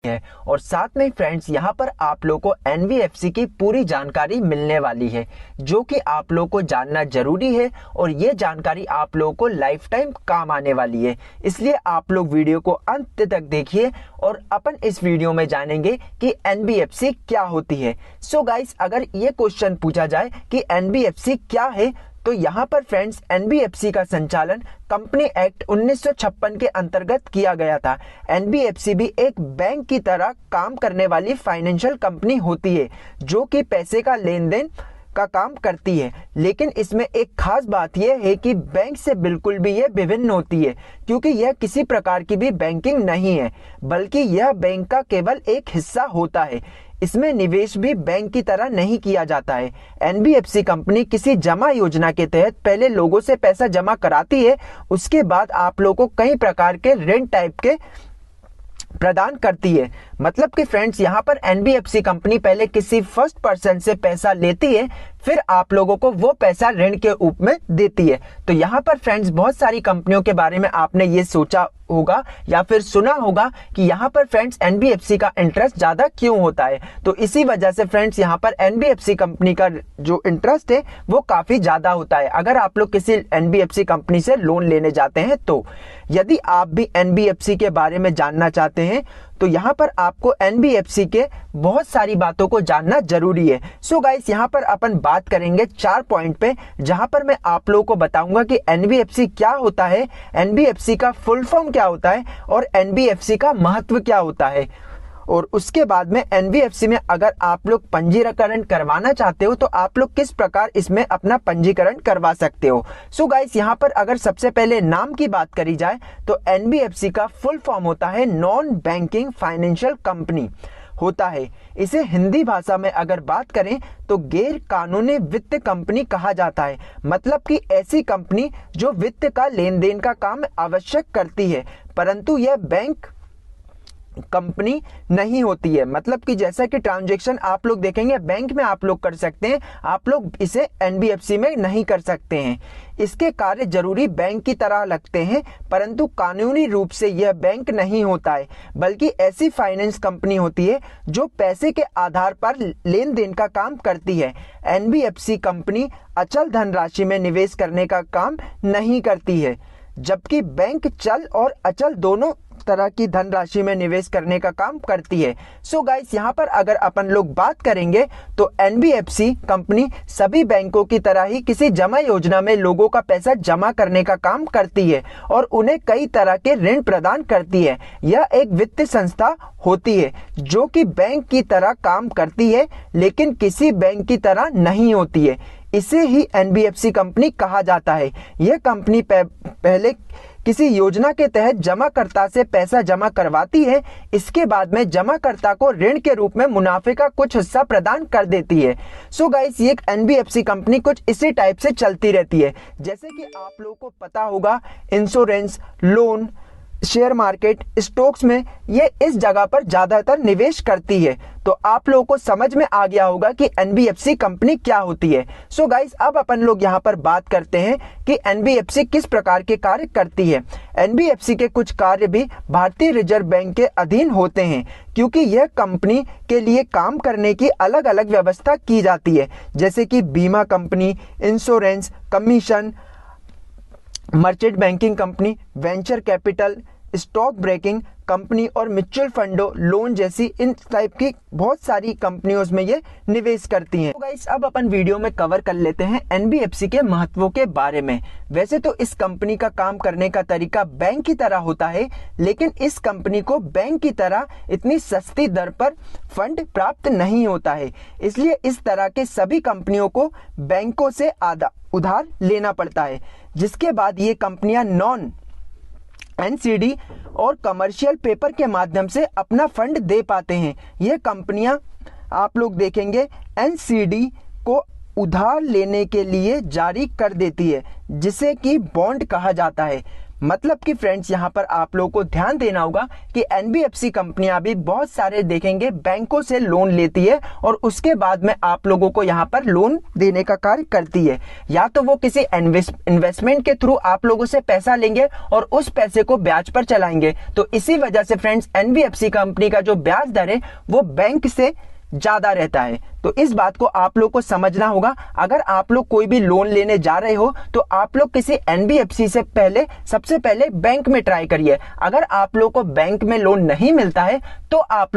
है। और साथ में फ्रेंड्स यहाँ पर आप लोग को एनबीएफसी की पूरी जानकारी मिलने वाली है, जो कि आप लोग को जानना जरूरी है और ये जानकारी आप लोगों को लाइफ टाइम काम आने वाली है। इसलिए आप लोग वीडियो को अंत तक देखिए और अपन इस वीडियो में जानेंगे कि एनबीएफसी क्या होती है। सो गाइस, अगर ये क्वेश्चन पूछा जाए कि एनबीएफसी क्या है, तो यहाँ पर फ्रेंड्स एनबीएफसी का संचालन कंपनी एक्ट 1956 के अंतर्गत किया गया था। एनबीएफसी भी एक बैंक की तरह काम करने वाली फाइनेंशियल कंपनी होती है, जो कि पैसे का लेन देन का काम करती है। लेकिन इसमें एक खास बात यह है कि बैंक से बिल्कुल भी यह विभिन्न होती है, क्योंकि यह किसी प्रकार की भी बैंकिंग नहीं है, बल्कि यह बैंक का केवल एक हिस्सा होता है। इसमें निवेश भी बैंक की तरह नहीं किया जाता है। एनबीएफसी कंपनी किसी जमा योजना के तहत पहले लोगों से पैसा जमा कराती है, उसके बाद आप लोगों को कई प्रकार के ऋण टाइप के प्रदान करती है। मतलब कि फ्रेंड्स यहाँ पर एनबीएफसी कंपनी पहले किसी फर्स्ट पर्सन से पैसा लेती है, फिर आप लोगों को वो पैसा ऋण के रूप में देती है। तो यहाँ पर फ्रेंड्स बहुत सारी कंपनियों के बारे में आपने ये सोचा होगा या फिर सुना होगा कि यहाँ पर फ्रेंड्स एनबीएफसी का इंटरेस्ट ज्यादा क्यों होता है। तो इसी वजह से फ्रेंड्स यहाँ पर एनबीएफसी कंपनी का जो इंटरेस्ट है वो काफी ज्यादा होता है, अगर आप लोग किसी एनबीएफसी कंपनी से लोन लेने जाते हैं तो। यदि आप भी एनबीएफसी के बारे में जानना चाहते हैं तो यहाँ पर आपको एनबीएफसी के बहुत सारी बातों को जानना जरूरी है। सो गाइस, यहाँ पर अपन बात करेंगे 4 पॉइंट पे, जहाँ पर मैं आप लोगों को बताऊंगा कि एनबीएफसी क्या होता है, एनबीएफसी का फुल फॉर्म क्या होता है और एनबीएफसी का महत्व क्या होता है। और उसके बाद में एनबीएफसी में अगर आप लोग पंजीकरण करवाना चाहते हो तो आप लोग किस प्रकार इसमें अपना पंजीकरण करवा सकते हो। सो गाइस, यहाँ पर अगर सबसे पहले नाम की बात करी जाए तो एनबीएफसी का फुल फॉर्म होता है नॉन बैंकिंग फाइनेंशियल कंपनी होता है। इसे हिंदी भाषा में अगर बात करें तो गैर कानूनी वित्त कंपनी कहा जाता है। मतलब कि ऐसी कंपनी जो वित्त का लेन देन का काम आवश्यक करती है, परंतु यह बैंक कंपनी नहीं होती है। मतलब कि जैसा कि ट्रांजैक्शन आप लोग देखेंगे बैंक में आप लोग कर सकते हैं, आप लोग इसे एनबीएफसी में नहीं कर सकते हैं। इसके कार्य जरूरी बैंक की तरह लगते हैं, परंतु कानूनी रूप से यह बैंक नहीं होता है, बल्कि ऐसी फाइनेंस कंपनी होती है जो पैसे के आधार पर लेन देन का काम करती है। एनबीएफसी कंपनी अचल धनराशि में निवेश करने का काम नहीं करती है, जबकि बैंक चल और अचल दोनों तरह की धनराशि में निवेश करने का काम करती है। सो गाइस, यहाँ पर अगर अपन लोग बात करेंगे तो एनबीएफसी कंपनी सभी बैंकों की तरह ही किसी जमा योजना में लोगों का पैसा जमा करने का काम करती है और उन्हें कई तरह के ऋण प्रदान करती है। यह एक वित्तीय संस्था होती है जो कि बैंक की तरह काम करती है, लेकिन किसी बैंक की तरह नहीं होती है। इसे ही एनबीएफसी कंपनी कहा जाता है। यह कंपनी पहले किसी योजना के तहत जमाकर्ता से पैसा जमा करवाती है, इसके बाद में जमाकर्ता को ऋण के रूप में मुनाफे का कुछ हिस्सा प्रदान कर देती है। सो गाइस, ये एनबीएफसी कंपनी कुछ इसी टाइप से चलती रहती है। जैसे कि आप लोगों को पता होगा, insurance, loan, share market, stocks में ये इस जगह पर ज्यादातर निवेश करती है। तो आप लोगों को समझ में आ गया होगा कि एनबीएफसी कंपनी क्या होती है। सो गाइस, अब अपन लोग यहाँ पर बात करते हैं कि एनबीएफसी किस प्रकार के कार्य करती है। एनबीएफसी के कुछ कार्य भी भारतीय रिजर्व बैंक के अधीन होते हैं, क्योंकि यह कंपनी के लिए काम करने की अलग अलग व्यवस्था की जाती है, जैसे कि बीमा company, insurance, commission, merchant banking company, venture capital, stock broking company और म्यूचुअल फंडों, लोन जैसी इन टाइप की बहुत सारी कंपनियों में ये निवेश करती हैं। तो गाइस, अब अपन वीडियो में कवर कर लेते हैं एनबीएफसी के महत्वों के बारे में। वैसे तो इस कंपनी का काम करने का तरीका बैंक की तरह होता है, लेकिन इस कंपनी को बैंक की तरह इतनी सस्ती दर पर फंड प्राप्त नहीं होता है। इसलिए इस तरह के सभी कंपनियों को बैंकों से उधार लेना पड़ता है, जिसके बाद ये कंपनियां नॉन एनसीडी और कमर्शियल पेपर के माध्यम से अपना फंड दे पाते हैं। ये कंपनियां आप लोग देखेंगे एनसीडी को उधार लेने के लिए जारी कर देती है, जिसे कि बॉन्ड कहा जाता है। मतलब कि फ्रेंड्स यहाँ पर आप लोगों को ध्यान देना होगा कि एनबीएफसी कंपनियां भी बहुत सारे देखेंगे बैंकों से लोन लेती है और उसके बाद में आप लोगों को यहाँ पर लोन देने का कार्य करती है। या तो वो किसी इन्वेस्टमेंट के थ्रू आप लोगों से पैसा लेंगे और उस पैसे को ब्याज पर चलाएंगे। तो इसी वजह से फ्रेंड्स एनबीएफसी कंपनी का जो ब्याज दर है वो बैंक से ज्यादा रहता है। तो इस बात को आप लोग को समझना होगा। अगर आप लोग कोई भी लोन लेने जा रहे हो तो आप लोग किसी एनबीएफसी से पहले सबसे पहले बैंक में ट्राई करिए। अगर आप लोग को बैंक में लोन नहीं मिलता है तो आप